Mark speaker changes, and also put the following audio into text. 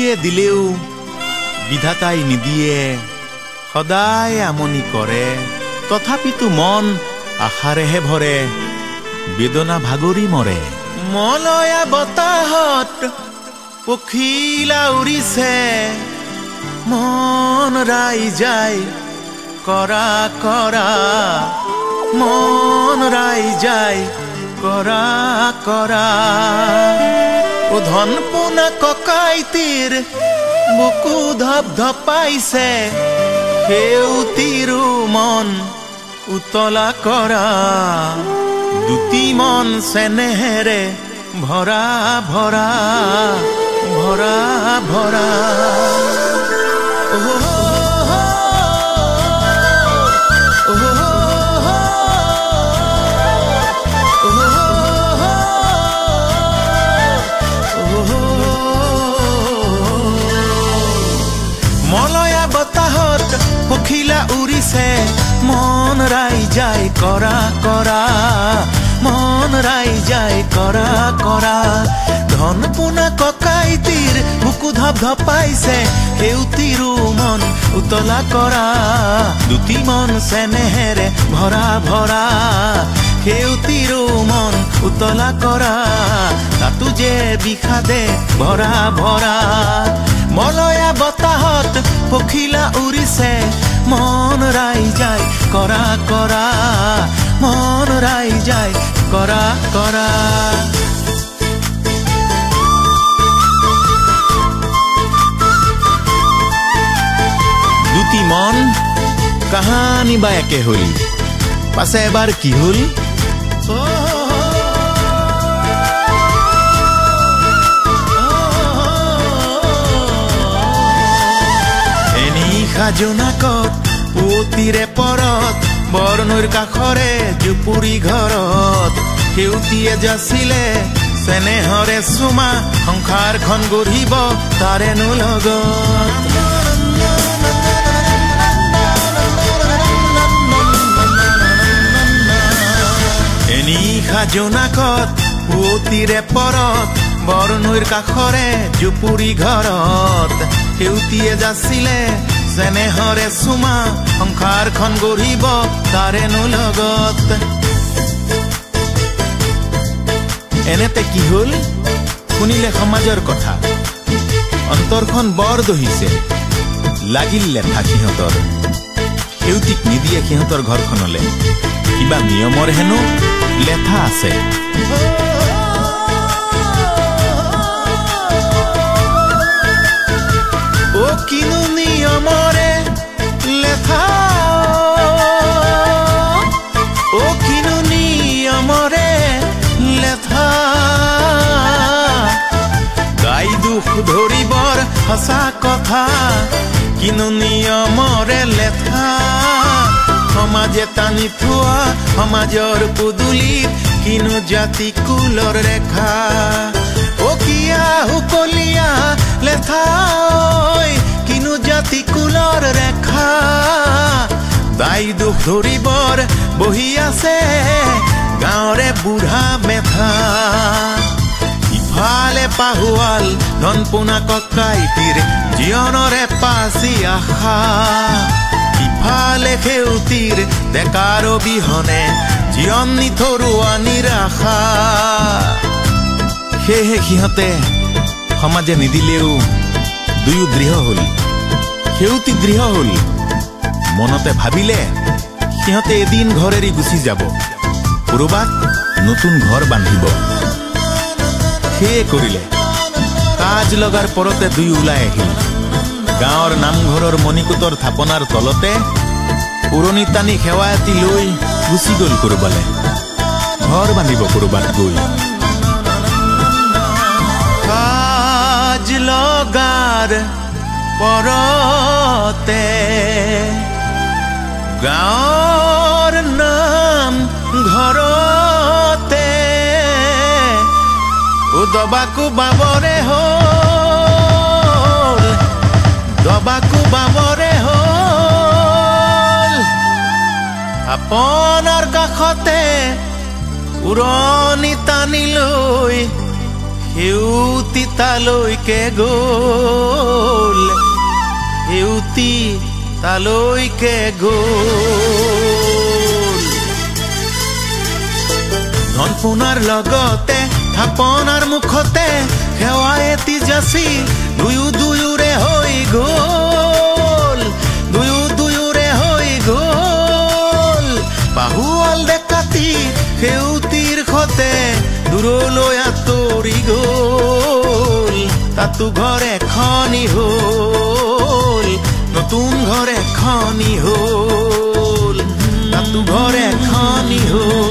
Speaker 1: দিয়ে দিলেও বিধাতাই নিদিয়ে সদায় আমনি কৰে তথাপিতো মন আশাৰেহে ভৰে বেদনা ভাগৰি মৰে মলয়া বতাহত পখিলা উৰিছে মন ৰাই যায় কৰা কৰা মন ৰাই যায় কৰা কৰা ও ধন পোনা ককাইতিৰ বুকু ধপ ধপাইছে সেউতিৰো মন উতলা কৰা দুটি মন চেনেহেৰে ভৰা ভৰা ভৰা ভৰা মলয়া বতাহত পখিলা উৰিছে মন ৰাই যায় কৰা কৰা মন ৰাই যায় কৰা কৰা ধন পোনা ককাইতিৰ বুকু ধপ ধপাইছে সেউতিৰো মন উতলা কৰা দুটি মন চেনেহেৰে ভৰা ভৰা সেউতিৰো মন উতলা কৰা তাতো যে বিষাদে ভৰা ভৰা মলয়া বতাহত পখিলা উৰিছে মন ৰাই যায় কৰা কৰা মন ৰাই যায় কৰা কৰা দুটি মন কাহানি বা একে হল পাছে এবাৰ কি হল জোনাকত পুতিৰে পৰত বৰনৈৰ কাষৰে জুপুৰি ঘৰত সেউতীয়ে যাচিলে চেনেহৰে চুমা সংসাৰখন গঢ়িব তাৰেনো লগত এনিশা জোনাকত পুতিৰে পৰত বৰনৈৰ কাষৰে জুপুৰি ঘৰত সেউতীয়ে যাচিলে চেনেহৰে চুমা সংসাৰখন গঢ়িব তাৰেনো লগত এনেতে কি হল শুনিলে সমাজৰ কথা অন্তৰখন বৰ দহিছে লাগিল লেঠা সিহঁতৰ সেউতীক নিদিয়ে সিহঁতৰ ঘৰখনলে কিবা নিয়মৰ হেনো লেঠা আছে ও কিনো নিয়মৰে লেঠা ও কিনো নিয়মৰে লেঠা গাই দুখ ধৰিবৰ সঁচা কথা কিনো নিয়মৰে লেঠা সমাজে টানি থোৱা সমাজৰ পদূলিত কিনো জাতি কুলৰ ৰেখা ও কিয়া হুকলীয়া লেঠা কিনো জাতি কুলৰ ৰেখা দাই দুখ ধৰিবৰ বহি আছে গাঁৱৰে বুঢ়া মেথা ইফালে পাহুৱাল ধন পোনা ককাইতিৰ জীৱনৰে পাচি আশা ইফালে সেউতীৰ ডেকাৰ অবিহনে জীৱন নিথৰুৱা নিৰাশা সেয়েহে সিহঁতে সমাজে নিদিলেও দুয়ো দৃঢ় হল সেউতী দৃঢ় হল মনতে ভাবিলে সিহঁতে এদিন ঘৰ এৰি গুচি যাব কৰবাত নতুন ঘৰ বান্ধিব সেয়ে কৰিলে কাজ লগাৰ পৰতে দুই ওলাই আহিল গাঁৱৰ নামঘৰৰ মণিকূটৰ থাপনাৰ তলতে উৰণি টানি সেৱায়তী লৈ গুচি গল কৰবালে ঘৰ বান্ধিব কৰবাত গৈ কাজ লগাৰ পৰতে গাঁৱৰ নাম ঘৰতে দবাকু বাবৰে হল দবাকু বাবৰে হল আপোনাৰ কাষতে উৰণি টানি লৈ সেউতি তালৈকে গ'ল সেউতি তালৈকে গ'ল ধনপোনাৰ লগতে থাপনাৰ মুখতে সেৱা এটি যাচি দুয়োৰে হৈ গ'ল দুয়োৰে হৈ গ'ল বাহুৱাল ডেকাতি সেউতিৰ সতে দূৰলৈ আঁতৰি গ'ল তাতো ঘৰ এখনি হ'ল নতুন ঘৰ এখনি হ'ল তাতো ঘৰ এখনি হ'ল